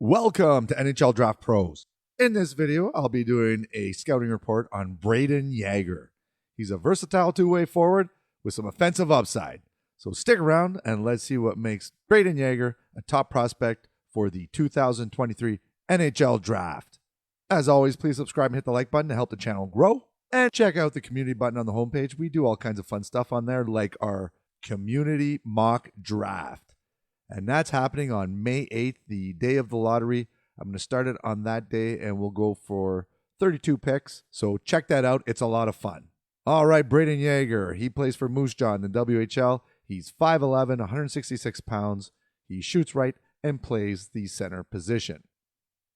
Welcome to NHL Draft Pros. In this video, I'll be doing a scouting report on Brayden Yager. He's a versatile two-way forward with some offensive upside. So stick around and let's see what makes Brayden Yager a top prospect for the 2023 NHL Draft. As always, please subscribe and hit the like button to help the channel grow. And check out the community button on the homepage. We do all kinds of fun stuff on there, like our community mock draft. And that's happening on May 8th, the day of the lottery. I'm going to start it on that day, and we'll go for 32 picks. So check that out. It's a lot of fun. All right, Brayden Yager. He plays for Moose Jaw in the WHL. He's 5'11", 166 pounds. He shoots right and plays the center position.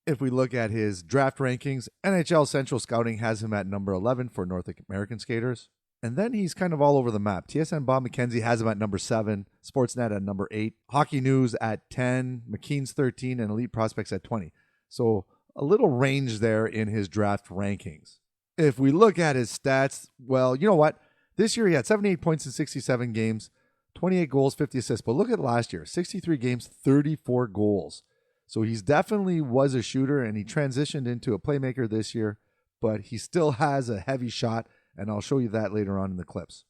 If we look at his draft rankings, NHL Central Scouting has him at number 11 for North American skaters. And then he's kind of all over the map. TSN Bob McKenzie has him at number 7, Sportsnet at number 8, Hockey News at 10, McKean's 13, and Elite Prospects at 20. So a little range there in his draft rankings. If we look at his stats, well, you know what? This year he had 78 points in 67 games, 28 goals, 50 assists. But look at last year, 63 games, 34 goals. So he's definitely was a shooter, and he transitioned into a playmaker this year, but he still has a heavy shot, and I'll show you that later on in the clips.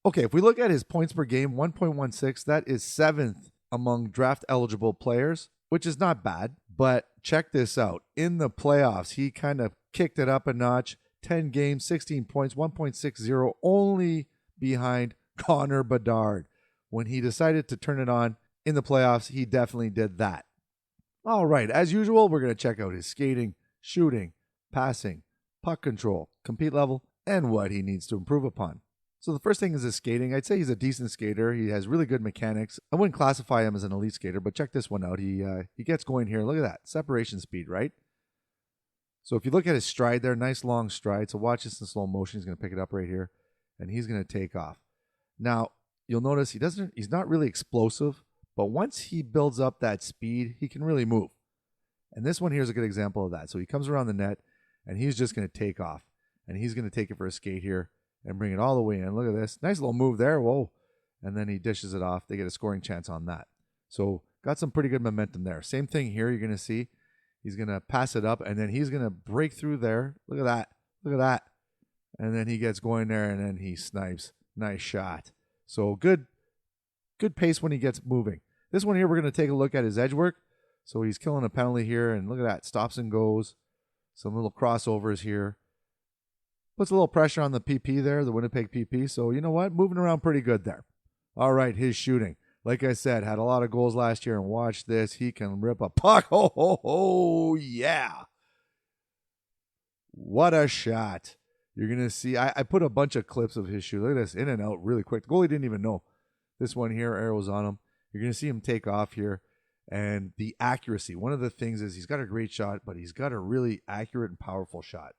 Okay, if we look at his points per game, 1.16, that is 7th among draft-eligible players, which is not bad, but check this out. In the playoffs, he kind of kicked it up a notch, 10 games, 16 points, 1.60, only behind Connor Bedard. When he decided to turn it on in the playoffs, he definitely did that. All right, as usual, we're going to check out his skating, shooting, passing, puck control, compete level, and what he needs to improve upon. So the first thing is his skating. I'd say he's a decent skater. He has really good mechanics. I wouldn't classify him as an elite skater, but check this one out. He gets going here. Look at that. Separation speed, right? So if you look at his stride there, nice long stride. So watch this in slow motion. He's going to pick it up right here, and he's going to take off. Now, you'll notice he's not really explosive, but once he builds up that speed, he can really move. And this one here is a good example of that. So he comes around the net, and he's just going to take off. And he's going to take it for a skate here and bring it all the way in. Look at this. Nice little move there. Whoa. And then he dishes it off. They get a scoring chance on that. So got some pretty good momentum there. Same thing here. You're going to see he's going to pass it up, and then he's going to break through there. Look at that. Look at that. And then he gets going there, and then he snipes. Nice shot. So good pace when he gets moving. This one here, we're going to take a look at his edge work. So he's killing a penalty here, and look at that. Stops and goes. Some little crossovers here. Puts a little pressure on the PP there, the Winnipeg PP. So, you know what? Moving around pretty good there. All right, his shooting. Like I said, had a lot of goals last year, and watch this. He can rip a puck. Ho, ho, ho, yeah. What a shot. You're going to see. I put a bunch of clips of his shoot. Look at this. In and out really quick. The goalie didn't even know. This one here, arrows on him. You're going to see him take off here. And the accuracy. One of the things is he's got a great shot, but he's got a really accurate and powerful shot.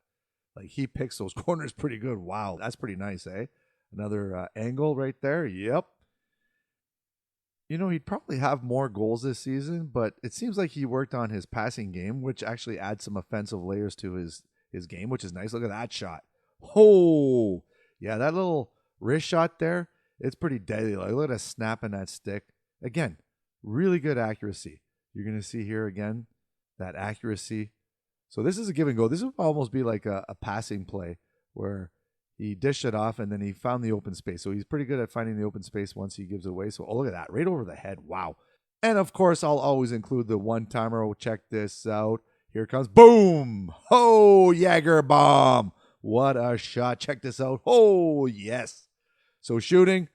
Like, he picks those corners pretty good. Wow, that's pretty nice, eh? Another angle right there. Yep. You know, he'd probably have more goals this season, but it seems like he worked on his passing game, which actually adds some offensive layers to his game, which is nice. Look at that shot. Oh, yeah, that little wrist shot there, it's pretty deadly. Like, look at us snapping that stick. Again, really good accuracy. You're going to see here again that accuracy. So this is a give and go. This would almost be like a passing play where he dished it off and then he found the open space. So he's pretty good at finding the open space once he gives it away. So look at that, right over the head. Wow. And of course, I'll always include the one-timer. Check this out. Here comes, boom. Oh, Yager bomb. What a shot. Check this out. Oh, yes. So shooting,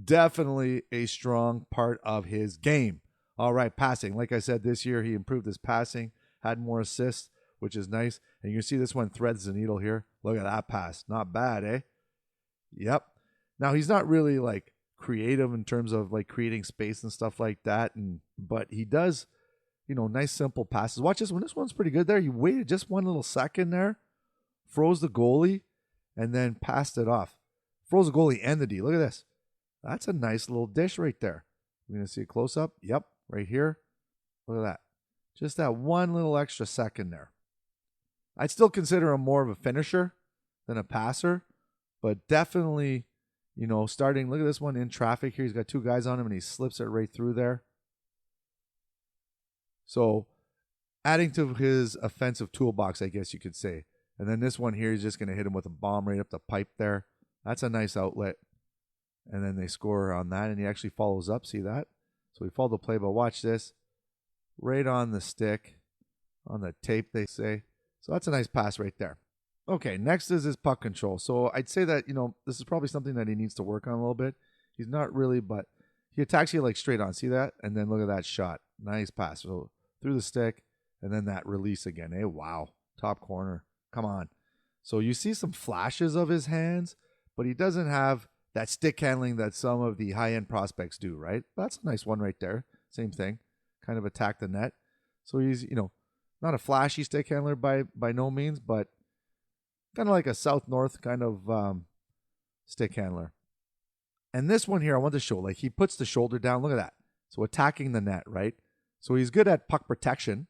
definitely a strong part of his game. All right, passing. Like I said, this year he improved his passing, had more assists, which is nice. And you can see this one threads the needle here. Look at that pass. Not bad, eh? Yep. Now, he's not really, like, creative in terms of, like, creating space and stuff like that. But he does, you know, nice, simple passes. Watch this one. This one's pretty good there. He waited just one little second there, froze the goalie, and then passed it off. Froze the goalie and the D. Look at this. That's a nice little dish right there. We're going to see a close-up. Yep, right here. Look at that. Just that one little extra second there. I'd still consider him more of a finisher than a passer, but definitely, you know, starting, look at this one in traffic here. He's got two guys on him, and he slips it right through there. So adding to his offensive toolbox, I guess you could say. And then this one here, he's just going to hit him with a bomb right up the pipe there. That's a nice outlet. And then they score on that, and he actually follows up. See that? So we followed the play, but watch this. Right on the stick, on the tape, they say. So that's a nice pass right there. Okay, next is his puck control. So I'd say that, this is probably something that he needs to work on a little bit. He's not really, but he attacks you like straight on. See that? And then look at that shot. Nice pass. So through the stick, and then that release again. Hey, wow. Top corner. Come on. So you see some flashes of his hands, but he doesn't have that stick handling that some of the high-end prospects do, right? That's a nice one right there. Same thing. Kind of attack the net. So he's, not a flashy stick handler by no means, but kind of like a south-north kind of stick handler. And this one here, I want to show, like he puts the shoulder down. Look at that. So attacking the net, right? So he's good at puck protection.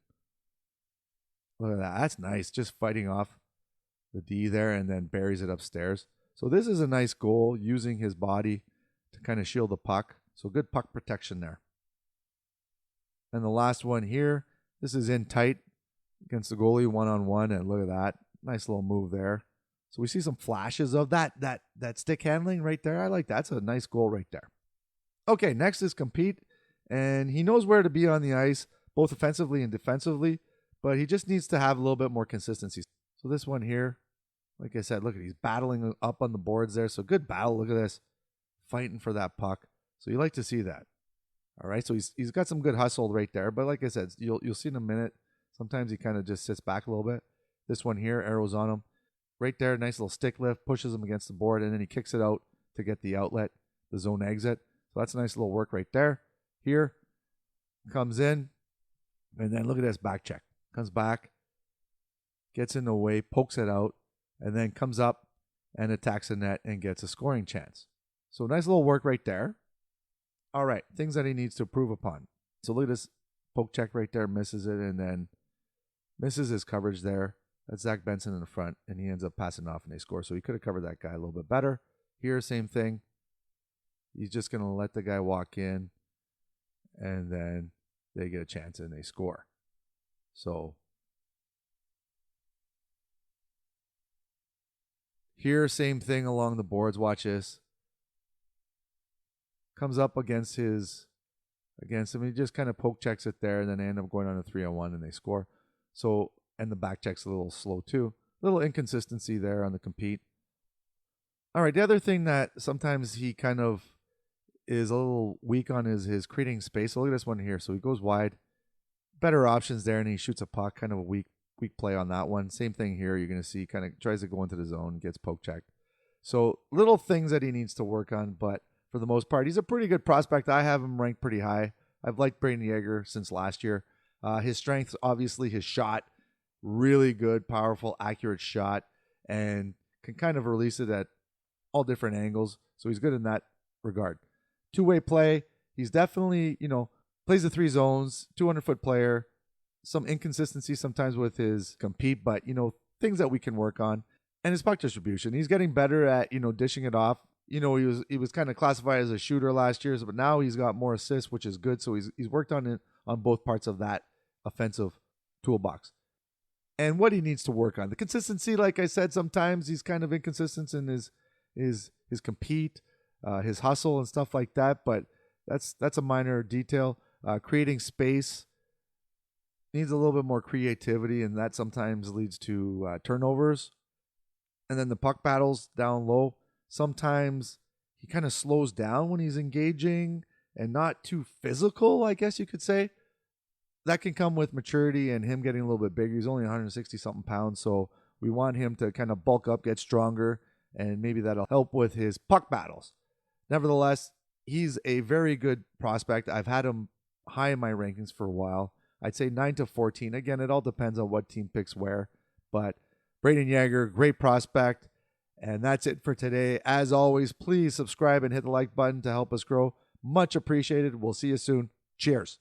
Look at that. That's nice. Just fighting off the D there and then buries it upstairs. So this is a nice goal using his body to kind of shield the puck. So good puck protection there. And the last one here, this is in tight against the goalie one-on-one, and look at that. Nice little move there. So we see some flashes of that stick handling right there. I like that. That's a nice goal right there. Okay, next is compete, and he knows where to be on the ice, both offensively and defensively, but he just needs to have a little bit more consistency. So this one here, like I said, look at he's battling up on the boards there. So good battle. Look at this. Fighting for that puck. So you like to see that. All right. So he's got some good hustle right there. But like I said, you'll see in a minute. Sometimes he kind of just sits back a little bit. This one here, arrows on him. Right there, nice little stick lift, pushes him against the board, and then he kicks it out to get the outlet, the zone exit. So that's a nice little work right there. Here, comes in, and then look at this back check. Comes back, gets in the way, pokes it out, and then comes up and attacks the net and gets a scoring chance. So nice little work right there. All right, things that he needs to improve upon. So look at this poke check right there, misses it, and then misses his coverage there. That's Zach Benson in the front, and he ends up passing off and they score. So he could have covered that guy a little bit better. Here, same thing. He's just going to let the guy walk in, and then they get a chance and they score. So here, same thing along the boards. Watch this. Comes up against him. He just kind of poke checks it there, and then they end up going on a 3-on-1 and they score. So, and the back check's a little slow too. A little inconsistency there on the compete. All right, the other thing that sometimes he kind of is a little weak on is his creating space. So look at this one here. So he goes wide. Better options there, and he shoots a puck. Kind of a weak play on that one. Same thing here. You're going to see kind of tries to go into the zone, gets poke checked. So little things that he needs to work on, but for the most part, he's a pretty good prospect. I have him ranked pretty high. I've liked Brayden Yager since last year. His strengths, obviously, his shot, really good, powerful, accurate shot, and can kind of release it at all different angles. So he's good in that regard. Two-way play, he's definitely, plays the three zones, 200-foot player. Some inconsistency sometimes with his compete, but, things that we can work on. And his puck distribution. He's getting better at, dishing it off. He was kind of classified as a shooter last year, but now he's got more assists, which is good. So he's worked on it on both parts of that offensive toolbox. And what he needs to work on, the consistency, like I said, sometimes he's kind of inconsistent in his compete, his hustle and stuff like that. But that's a minor detail. Creating space needs a little bit more creativity, and that sometimes leads to turnovers. And then the puck battles down low. Sometimes he kind of slows down when he's engaging and not too physical, I guess you could say. That can come with maturity and him getting a little bit bigger. He's only 160-something pounds, so we want him to kind of bulk up, get stronger, and maybe that'll help with his puck battles. Nevertheless, he's a very good prospect. I've had him high in my rankings for a while. I'd say 9 to 14. Again, it all depends on what team picks where. But Brayden Yager, great prospect. And that's it for today. As always, please subscribe and hit the like button to help us grow. Much appreciated. We'll see you soon. Cheers.